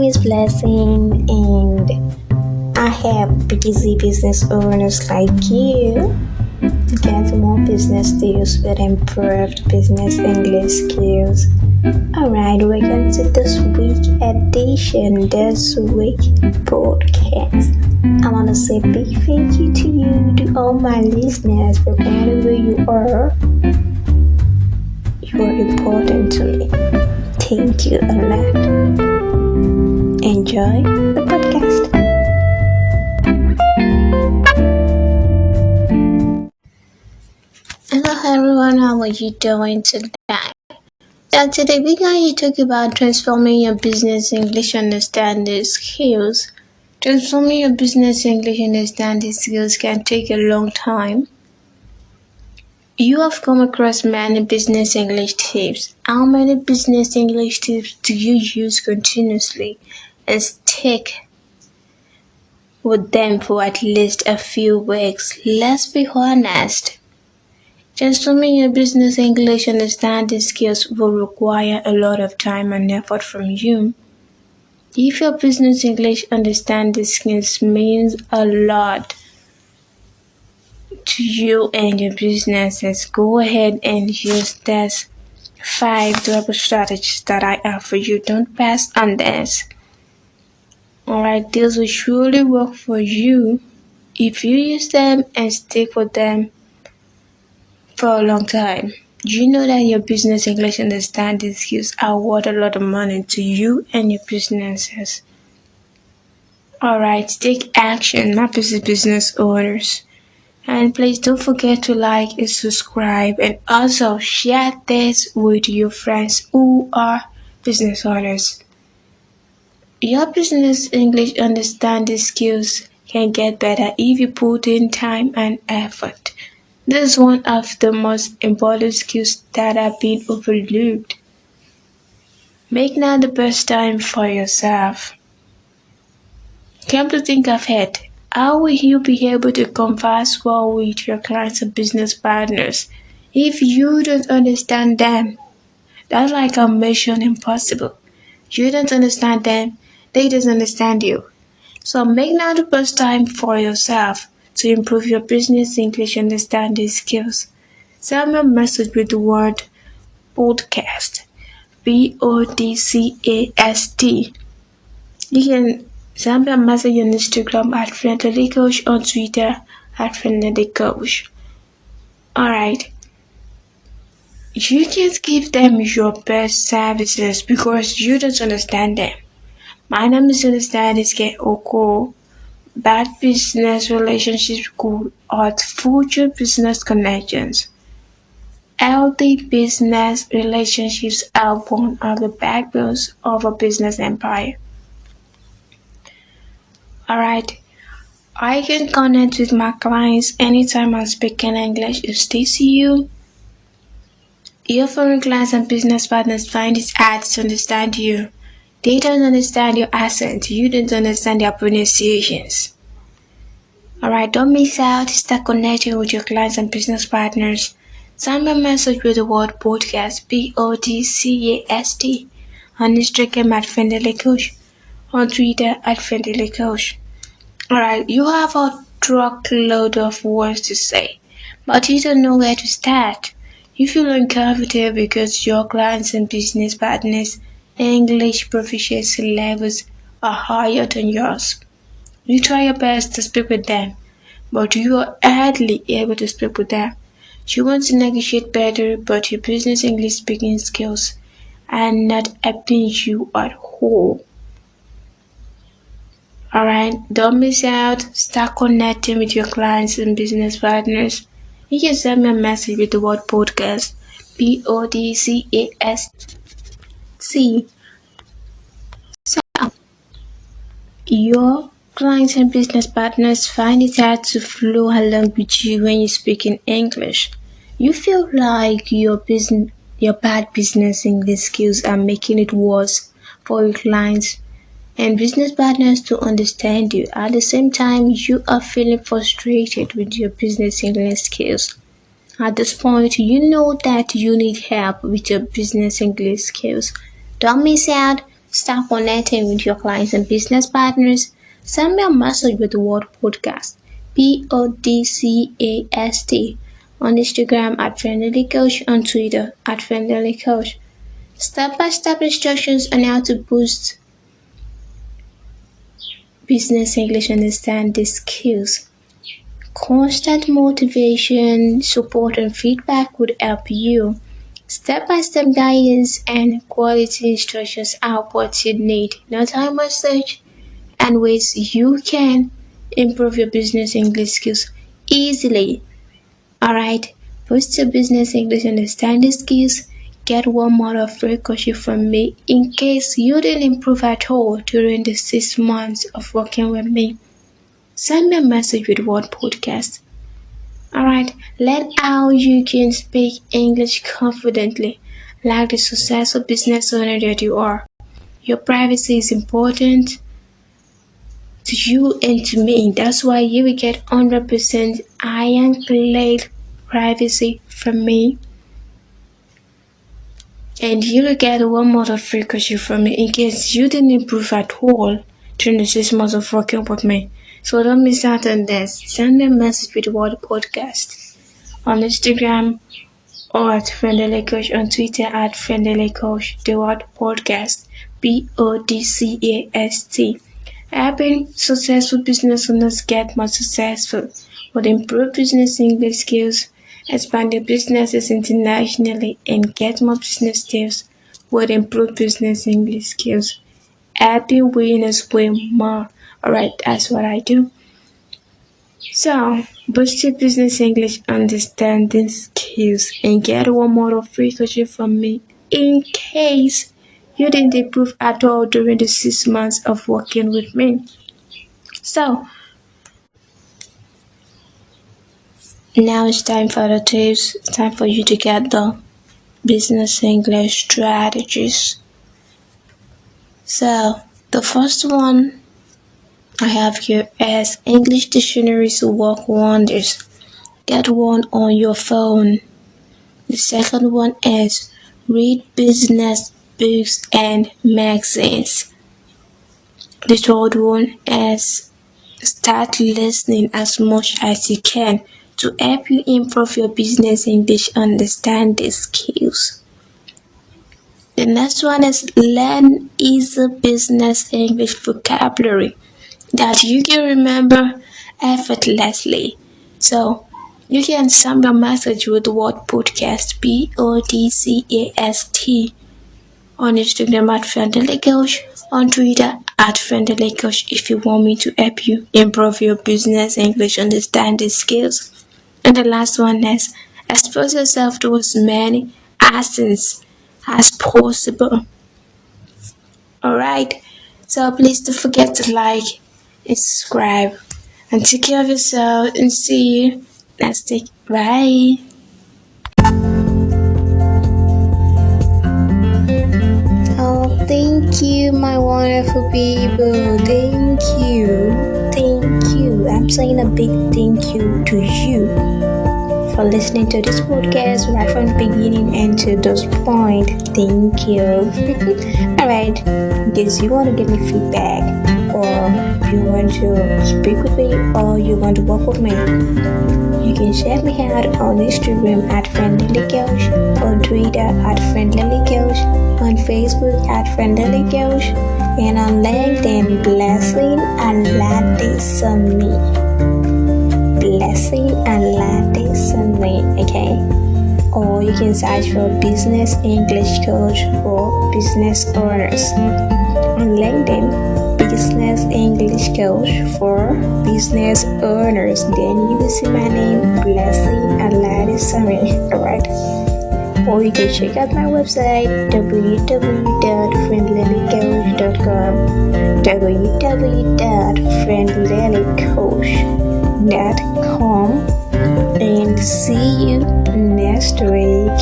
is Blessing, and I help busy business owners like you get more business deals with improved business English skills. Alright, welcome to this week edition, this week podcast. I want to say big thank you to you, to all my listeners, wherever you are. You are important to me. Thank you a lot. Enjoy the podcast. Hello everyone, how are you doing today? So today we're going to talk about transforming your business English understanding skills. Transforming your business English understanding skills can take a long time. You have come across many business English tips. How many business English tips do you use continuously and stick with them for at least a few weeks? Let's be honest. Transforming your business English understanding skills will require a lot of time and effort from you. If your business English understanding skills means a lot to you and your businesses, go ahead and use this 5 double strategies that I have for you. Don't pass on this. Alright, this will surely work for you if you use them and stick with them for a long time. Do you know that your business English understanding skills are worth a lot of money to you and your businesses? Alright, take action, my business owners. And please don't forget to like and subscribe, and also share this with your friends who are business owners. Your business English understanding skills can get better if you put in time and effort. This is one of the most important skills that have been overlooked. Make now the best time for yourself. Come to think of it, how will you be able to converse well with your clients and business partners if you don't understand them? That's like a mission impossible. You don't understand them, they don't understand you. So make now the best time for yourself to improve your business English understanding skills. Send me a message with the word podcast. podcast. You can send me a message on Instagram at Friendly Coach, on Twitter at Friendly Coach. Alright. You can't give them your best services because you don't understand them. My name is Understanding Oko. Bad business relationships could hurt future business connections. Healthy business relationships are one of the backbones of a business empire. Alright, I can connect with my clients anytime I'm speaking English. Is this you? Your foreign clients and business partners find it hard to understand you. They don't understand your accent. You don't understand their pronunciations. Alright, don't miss out. Start connecting with your clients and business partners. Send me a message with the word podcast, podcast, on Instagram at Friendly Coach, on Twitter at Friendly Coach. Alright, you have a truckload of words to say, but you don't know where to start. You feel uncomfortable because your clients and business partners' English proficiency levels are higher than yours. You try your best to speak with them, but you are hardly able to speak with them. You want to negotiate better, but your business English speaking skills are not helping you at all. Alright, don't miss out. Start connecting with your clients and business partners. You can send me a message with the word podcast, podcast. So, your clients and business partners find it hard to flow along with you when you speak in English. You feel like your bad business English skills are making it worse for your clients and business partners to understand you. At the same time, you are feeling frustrated with your business English skills. At this point, you know that you need help with your business English skills. Don't miss out. Start connecting with your clients and business partners. Send me a message with the word podcast. podcast on Instagram at Friendly Coach, on Twitter at Friendly Coach. Step-by-step instructions on how to boost business English understand these skills. Constant motivation, support, and feedback would help you. Step-by-step guidance and quality instructions are what you need, not how much search, and ways you can improve your business English skills easily. Alright, boost your business English understanding skills. Get 1 month of free coaching from me in case you didn't improve at all during the 6 months of working with me. Send me a message with word podcast. Alright, learn how you can speak English confidently, like the successful business owner that you are. Your privacy is important to you and to me. That's why you will get 100% ironclad privacy from me. And you will get 1 month of free coaching from me in case you didn't improve at all during the 6 months of working with me. So don't miss out on this. Send me a message with the word podcast on Instagram or at Friendly Coach, on Twitter at Friendly Coach, the word podcast, podcast. Helping successful business owners get more successful with improved business English skills, expand their businesses internationally, and get more business deals with improved business English skills. Helping winners win more. Alright, that's what I do. So, boost your business English understanding skills and get 1 month of free coaching from me in case you didn't improve at all during the 6 months of working with me. So, now it's time for the tips. It's time for you to get the business English strategies. So, the first one I have here is English dictionaries work wonders. Get one on your phone. The second one is read business books and magazines. The third one is start listening as much as you can to help you improve your business English understanding skills. The next one is learn easy business English vocabulary that you can remember effortlessly. So you can send a message with the word podcast, podcast, on Instagram at Friendly Coach, on Twitter at Friendly Coach if you want me to help you improve your business English understanding skills. And the last one is expose yourself to as many accents as possible. Alright, so please don't forget to like and subscribe. And take care of yourself and see you next week. Bye. Oh, thank you, my wonderful people. Thank you. Thank you. I'm saying a big thank you to you for listening to this podcast right from the beginning and to this point. Thank you. Alright, in case you want to give me feedback or you want to speak with me or you want to work with me, you can check me out on Instagram at Friendly Coach, on Twitter at Friendly Coach, on Facebook at Friendly Coach, and on LinkedIn, Blessing and Latte Sunny. Blessing and Latte Sunny, okay? Or you can search for Business English Coach for business owners. On LinkedIn, Business English Coach for business owners. Then you will see my name, Blessing and Latte Sunny, alright? Or you can check out my website, www.friendlycoach.com, www.friendlycoach.com, and see you next week.